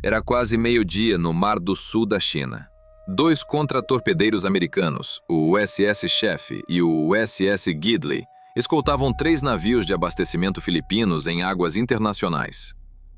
Era quase meio-dia no Mar do Sul da China. Dois contratorpedeiros americanos, o USS Chef e o USS Gidley, escoltavam 3 navios de abastecimento filipinos em águas internacionais.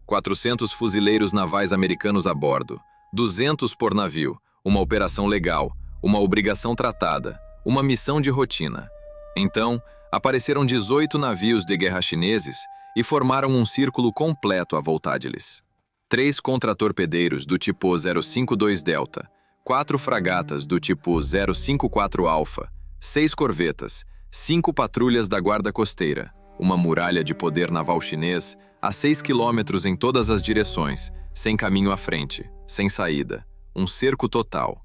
400 fuzileiros navais americanos a bordo, 200 por navio, uma operação legal, uma obrigação tratada, uma missão de rotina. Então, apareceram 18 navios de guerra chineses e formaram um círculo completo à vontade-lhes. 3 contratorpedeiros do tipo 052 Delta, 4 fragatas do tipo 054 Alpha, 6 corvetas, 5 patrulhas da guarda costeira, uma muralha de poder naval chinês a 6 quilômetros em todas as direções, sem caminho à frente, sem saída, um cerco total.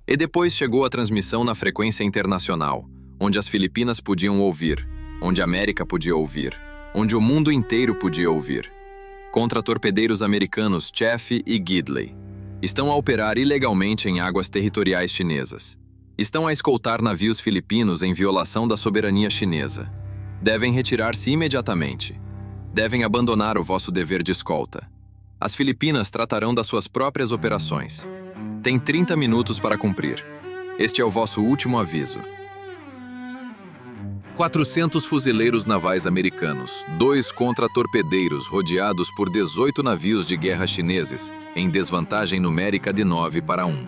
E depois chegou a transmissão na frequência internacional, onde as Filipinas podiam ouvir, onde a América podia ouvir, onde o mundo inteiro podia ouvir. Contratorpedeiros americanos Chef e Gidley estão a operar ilegalmente em águas territoriais chinesas. Estão a escoltar navios filipinos em violação da soberania chinesa. Devem retirar-se imediatamente. Devem abandonar o vosso dever de escolta. As Filipinas tratarão das suas próprias operações. Tem 30 minutos para cumprir. Este é o vosso último aviso. 400 fuzileiros navais americanos, 2 contratorpedeiros rodeados por 18 navios de guerra chineses, em desvantagem numérica de 9 para 1.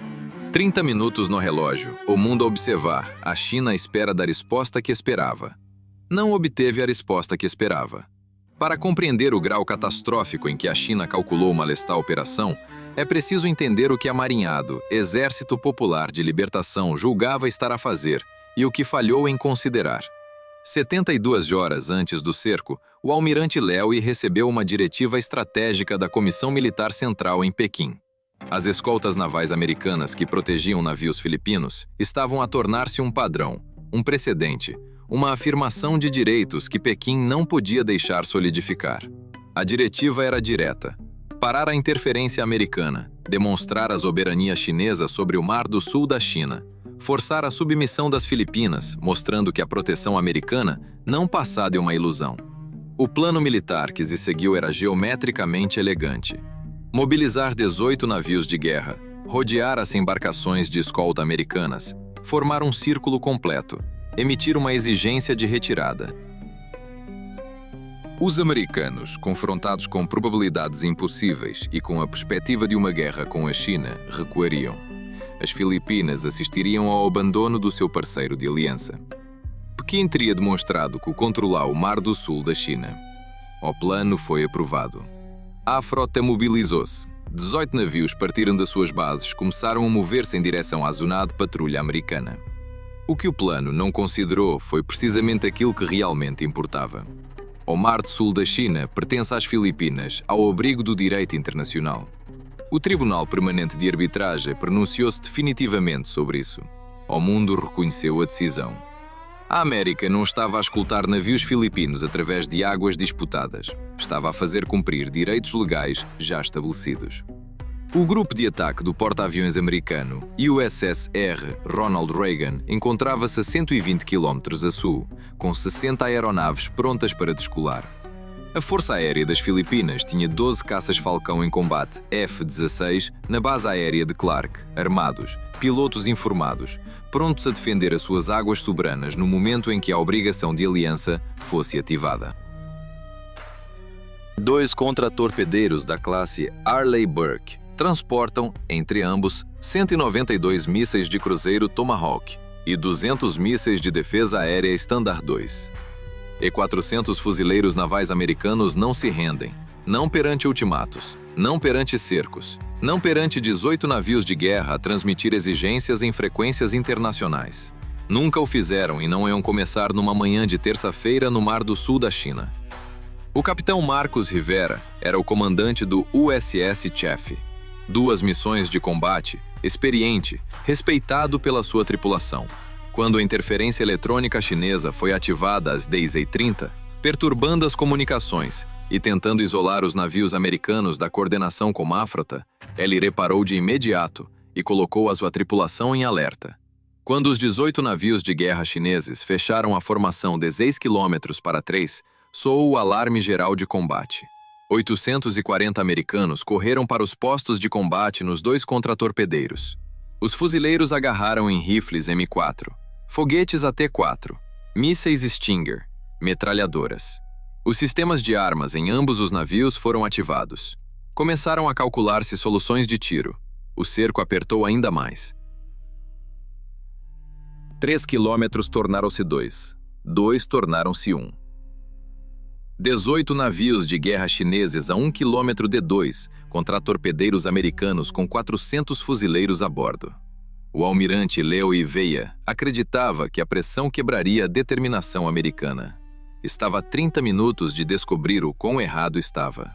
30 minutos no relógio, o mundo a observar, a China à espera da resposta que esperava. Não obteve a resposta que esperava. Para compreender o grau catastrófico em que a China calculou malestar operação, é preciso entender o que Amarinhado, Exército Popular de Libertação, julgava estar a fazer e o que falhou em considerar. 72 horas antes do cerco, o almirante Lewy recebeu uma diretiva estratégica da Comissão Militar Central em Pequim. As escoltas navais americanas que protegiam navios filipinos estavam a tornar-se um padrão, um precedente, uma afirmação de direitos que Pequim não podia deixar solidificar. A diretiva era direta: parar a interferência americana, demonstrar a soberania chinesa sobre o Mar do Sul da China, forçar a submissão das Filipinas, mostrando que a proteção americana não passava de uma ilusão. O plano militar que se seguiu era geometricamente elegante. Mobilizar 18 navios de guerra, rodear as embarcações de escolta americanas, formar um círculo completo, emitir uma exigência de retirada. Os americanos, confrontados com probabilidades impossíveis e com a perspectiva de uma guerra com a China, recuariam. As Filipinas assistiriam ao abandono do seu parceiro de aliança. Pequim teria demonstrado que controlar o Mar do Sul da China. O plano foi aprovado. A frota mobilizou-se. 18 navios partiram das suas bases e começaram a mover-se em direção à zona de patrulha americana. O que o plano não considerou foi precisamente aquilo que realmente importava. O Mar do Sul da China pertence às Filipinas, ao abrigo do direito internacional. O Tribunal Permanente de Arbitragem pronunciou-se definitivamente sobre isso. O mundo reconheceu a decisão. A América não estava a escoltar navios filipinos através de águas disputadas. Estava a fazer cumprir direitos legais já estabelecidos. O grupo de ataque do porta-aviões americano, USS-R Ronald Reagan, encontrava-se a 120 km a sul, com 60 aeronaves prontas para descolar. A Força Aérea das Filipinas tinha 12 caças Falcão em combate F-16 na base aérea de Clark, armados, pilotos informados, prontos a defender as suas águas soberanas no momento em que a obrigação de aliança fosse ativada. 2 contratorpedeiros da classe Arleigh Burke transportam, entre ambos, 192 mísseis de cruzeiro Tomahawk e 200 mísseis de defesa aérea Standard 2. E 400 fuzileiros navais americanos não se rendem, não perante ultimatos, não perante cercos, não perante 18 navios de guerra a transmitir exigências em frequências internacionais. Nunca o fizeram e não iam começar numa manhã de terça-feira no Mar do Sul da China. O capitão Marcos Rivera era o comandante do USS Chef. 2 missões de combate, experiente, respeitado pela sua tripulação. Quando a interferência eletrônica chinesa foi ativada às 10h30, perturbando as comunicações e tentando isolar os navios americanos da coordenação com Mafrota, ele reparou de imediato e colocou a sua tripulação em alerta. Quando os 18 navios de guerra chineses fecharam a formação de 6 km para 3, soou o alarme geral de combate. 840 americanos correram para os postos de combate nos 2 contratorpedeiros. Os fuzileiros agarraram em rifles M4, foguetes AT-4, mísseis Stinger, metralhadoras. Os sistemas de armas em ambos os navios foram ativados. Começaram a calcular-se soluções de tiro. O cerco apertou ainda mais. 3 quilômetros tornaram-se 2. 2 tornaram-se 1. 18 navios de guerra chineses a 1 quilômetro de 2 contra torpedeiros americanos com 400 fuzileiros a bordo. O almirante Leo Veia acreditava que a pressão quebraria a determinação americana. Estava a 30 minutos de descobrir o quão errado estava.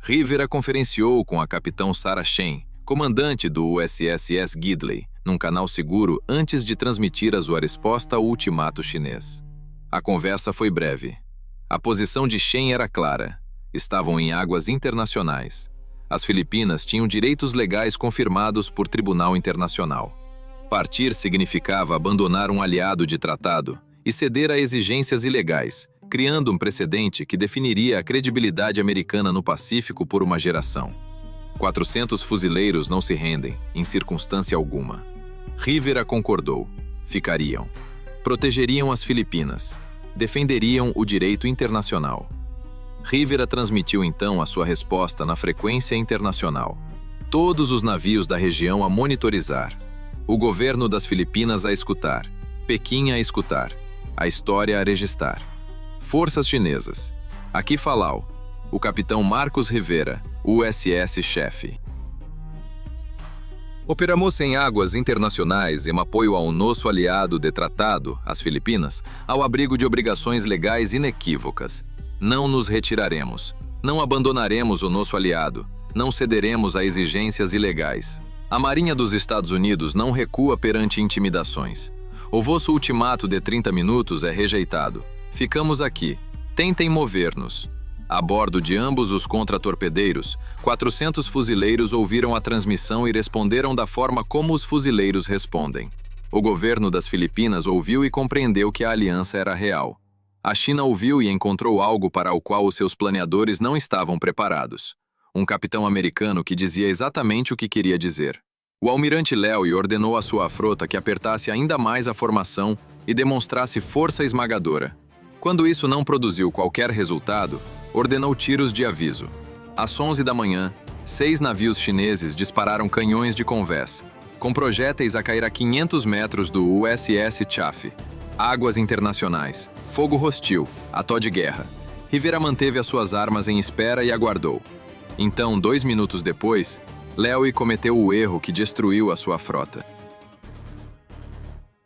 Rivera conferenciou com a capitão Sarah Chen, comandante do USS Gidley, num canal seguro antes de transmitir a sua resposta ao ultimato chinês. A conversa foi breve. A posição de Chen era clara. Estavam em águas internacionais. As Filipinas tinham direitos legais confirmados por tribunal internacional. Partir significava abandonar um aliado de tratado e ceder a exigências ilegais, criando um precedente que definiria a credibilidade americana no Pacífico por uma geração. 400 fuzileiros não se rendem, em circunstância alguma. Rivera concordou. Ficariam. Protegeriam as Filipinas. Defenderiam o direito internacional. Rivera transmitiu então a sua resposta na frequência internacional. Todos os navios da região a monitorizar. O governo das Filipinas a escutar. Pequim a escutar. A história a registrar. Forças chinesas. Aqui falau. O capitão Marcos Rivera, USS-chefe. Operamos em águas internacionais em apoio ao nosso aliado de tratado, as Filipinas, ao abrigo de obrigações legais inequívocas. Não nos retiraremos. Não abandonaremos o nosso aliado. Não cederemos a exigências ilegais. A Marinha dos Estados Unidos não recua perante intimidações. O vosso ultimato de 30 minutos é rejeitado. Ficamos aqui. Tentem mover-nos. A bordo de ambos os contratorpedeiros, 400 fuzileiros ouviram a transmissão e responderam da forma como os fuzileiros respondem. O governo das Filipinas ouviu e compreendeu que a aliança era real. A China ouviu e encontrou algo para o qual os seus planeadores não estavam preparados. Um capitão americano que dizia exatamente o que queria dizer. O almirante Leo ordenou à sua frota que apertasse ainda mais a formação e demonstrasse força esmagadora. Quando isso não produziu qualquer resultado, ordenou tiros de aviso. Às 11 da manhã, 6 navios chineses dispararam canhões de convés, com projéteis a cair a 500 metros do USS Chaffee. Águas internacionais, fogo hostil, ató de guerra. Rivera manteve as suas armas em espera e aguardou. Então, 2 minutos depois, Leo cometeu o erro que destruiu a sua frota.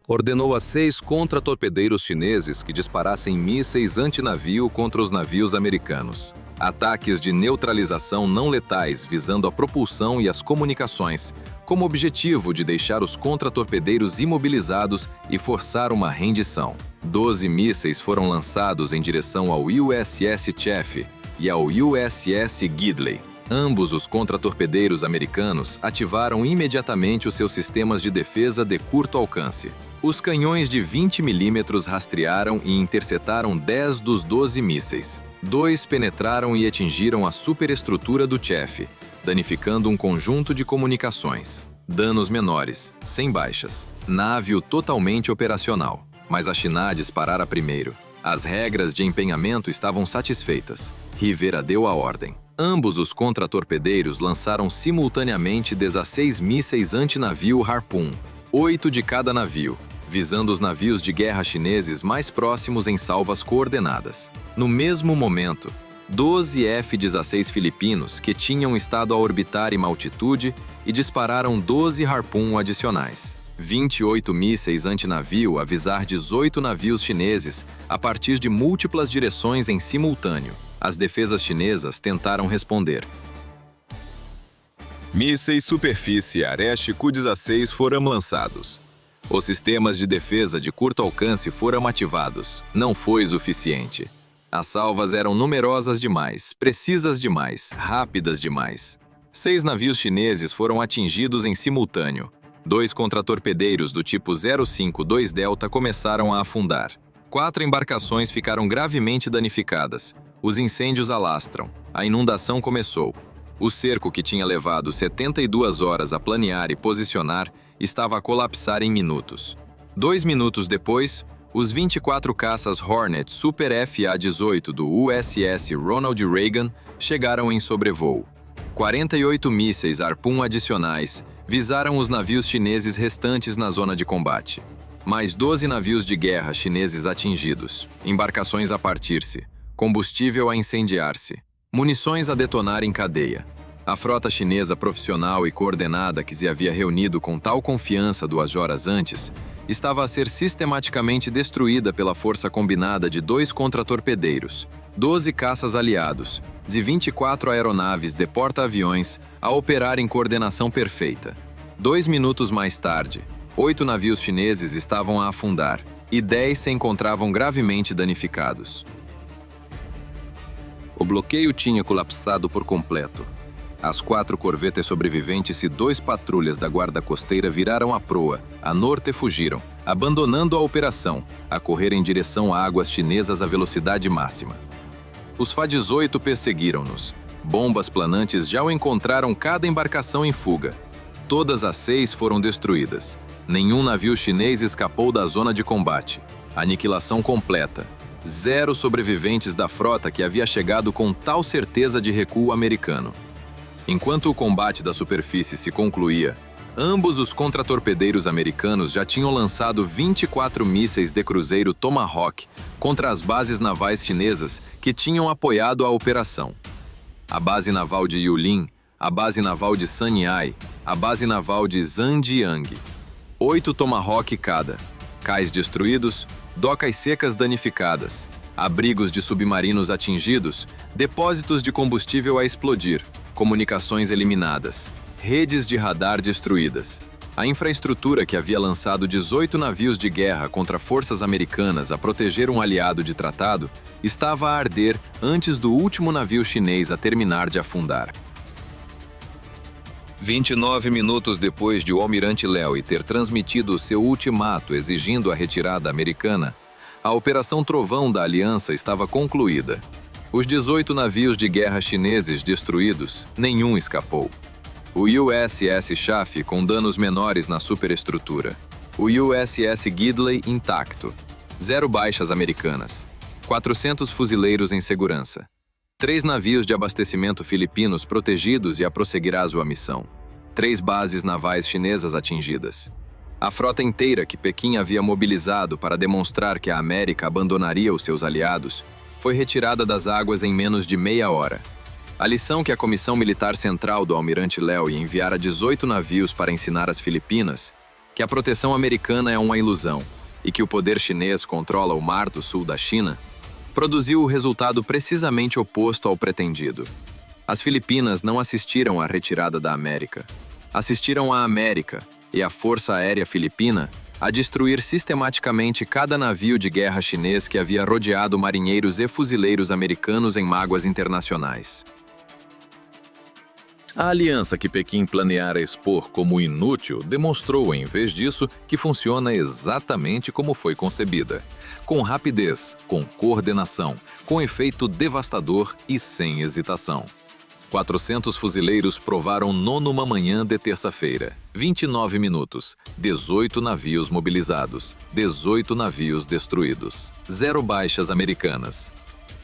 Ordenou a 6 contratorpedeiros chineses que disparassem mísseis antinavio contra os navios americanos. Ataques de neutralização não letais visando a propulsão e as comunicações, como objetivo de deixar os contratorpedeiros imobilizados e forçar uma rendição. 12 mísseis foram lançados em direção ao USS Chaffee e ao USS Gidley. Ambos os contratorpedeiros americanos ativaram imediatamente os seus sistemas de defesa de curto alcance. Os canhões de 20 mm rastrearam e interceptaram 10 dos 12 mísseis. 2 penetraram e atingiram a superestrutura do Chaffee, danificando um conjunto de comunicações. Danos menores, sem baixas. Navio totalmente operacional. Mas a China disparara primeiro. As regras de empenhamento estavam satisfeitas. Rivera deu a ordem. Ambos os contratorpedeiros lançaram simultaneamente 16 mísseis antinavio Harpoon, 8 de cada navio, visando os navios de guerra chineses mais próximos em salvas coordenadas. No mesmo momento, 12 F-16 filipinos que tinham estado a orbitar em altitude e dispararam 12 Harpoon adicionais. 28 mísseis antinavio avisar 18 navios chineses a partir de múltiplas direções em simultâneo. As defesas chinesas tentaram responder. Mísseis superfície Aresh Ku-16 foram lançados. Os sistemas de defesa de curto alcance foram ativados. Não foi suficiente. As salvas eram numerosas demais, precisas demais, rápidas demais. 6 navios chineses foram atingidos em simultâneo. 2 contratorpedeiros do tipo 052 Delta começaram a afundar. 4 embarcações ficaram gravemente danificadas. Os incêndios alastram. A inundação começou. O cerco, que tinha levado 72 horas a planear e posicionar, estava a colapsar em minutos. 2 minutos depois, os 24 caças Hornet Super FA-18 do USS Ronald Reagan chegaram em sobrevoo. 48 mísseis Harpoon adicionais visaram os navios chineses restantes na zona de combate. Mais 12 navios de guerra chineses atingidos, embarcações a partir-se, combustível a incendiar-se, munições a detonar em cadeia. A frota chinesa profissional e coordenada que se havia reunido com tal confiança 2 horas antes, estava a ser sistematicamente destruída pela força combinada de 2 contratorpedeiros, 12 caças aliados e 24 aeronaves de porta-aviões a operar em coordenação perfeita. 2 minutos mais tarde, 8 navios chineses estavam a afundar e 10 se encontravam gravemente danificados. O bloqueio tinha colapsado por completo. As 4 corvetas sobreviventes e 2 patrulhas da guarda costeira viraram a proa, a norte fugiram, abandonando a operação, a correr em direção a águas chinesas à velocidade máxima. Os Fa-18 perseguiram-nos. Bombas planantes já o encontraram cada embarcação em fuga. Todas as 6 foram destruídas. Nenhum navio chinês escapou da zona de combate. Aniquilação completa. 0 sobreviventes da frota que havia chegado com tal certeza de recuo americano. Enquanto o combate da superfície se concluía, ambos os contratorpedeiros americanos já tinham lançado 24 mísseis de cruzeiro Tomahawk contra as bases navais chinesas que tinham apoiado a operação. A base naval de Yulin, a base naval de Sanyai, a base naval de Zhangjiang. 8 Tomahawk cada. Cais destruídos, docas secas danificadas, abrigos de submarinos atingidos, depósitos de combustível a explodir, comunicações eliminadas, redes de radar destruídas. A infraestrutura que havia lançado 18 navios de guerra contra forças americanas a proteger um aliado de tratado estava a arder antes do último navio chinês a terminar de afundar. 29 minutos depois de o almirante Lewis ter transmitido seu ultimato exigindo a retirada americana, a Operação Trovão da Aliança estava concluída. Os 18 navios de guerra chineses destruídos, nenhum escapou. O USS Chaffee com danos menores na superestrutura. O USS Gidley intacto. 0 baixas americanas. 400 fuzileiros em segurança. 3 navios de abastecimento filipinos protegidos e a prosseguir a sua missão. 3 bases navais chinesas atingidas. A frota inteira que Pequim havia mobilizado para demonstrar que a América abandonaria os seus aliados foi retirada das águas em menos de meia hora. A lição que a Comissão Militar Central do almirante Lewis enviara 18 navios para ensinar às Filipinas que a proteção americana é uma ilusão e que o poder chinês controla o mar do sul da China, produziu o resultado precisamente oposto ao pretendido. As Filipinas não assistiram à retirada da América. Assistiram à América e à Força Aérea Filipina a destruir sistematicamente cada navio de guerra chinês que havia rodeado marinheiros e fuzileiros americanos em mágoas internacionais. A aliança que Pequim planeara expor como inútil demonstrou, em vez disso, que funciona exatamente como foi concebida. Com rapidez, com coordenação, com efeito devastador e sem hesitação. 400 fuzileiros provaram numa manhã de terça-feira. 29 minutos, 18 navios mobilizados, 18 navios destruídos, 0 baixas americanas.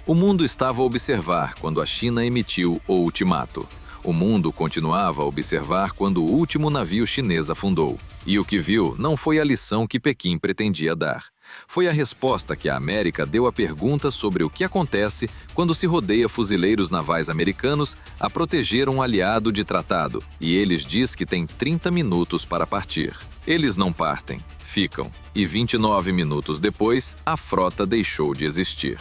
O mundo estava a observar quando a China emitiu o ultimato. O mundo continuava a observar quando o último navio chinês afundou. E o que viu não foi a lição que Pequim pretendia dar. Foi a resposta que a América deu à pergunta sobre o que acontece quando se rodeia fuzileiros navais americanos a proteger um aliado de tratado, e eles diz que tem 30 minutos para partir. Eles não partem, ficam, e 29 minutos depois, a frota deixou de existir.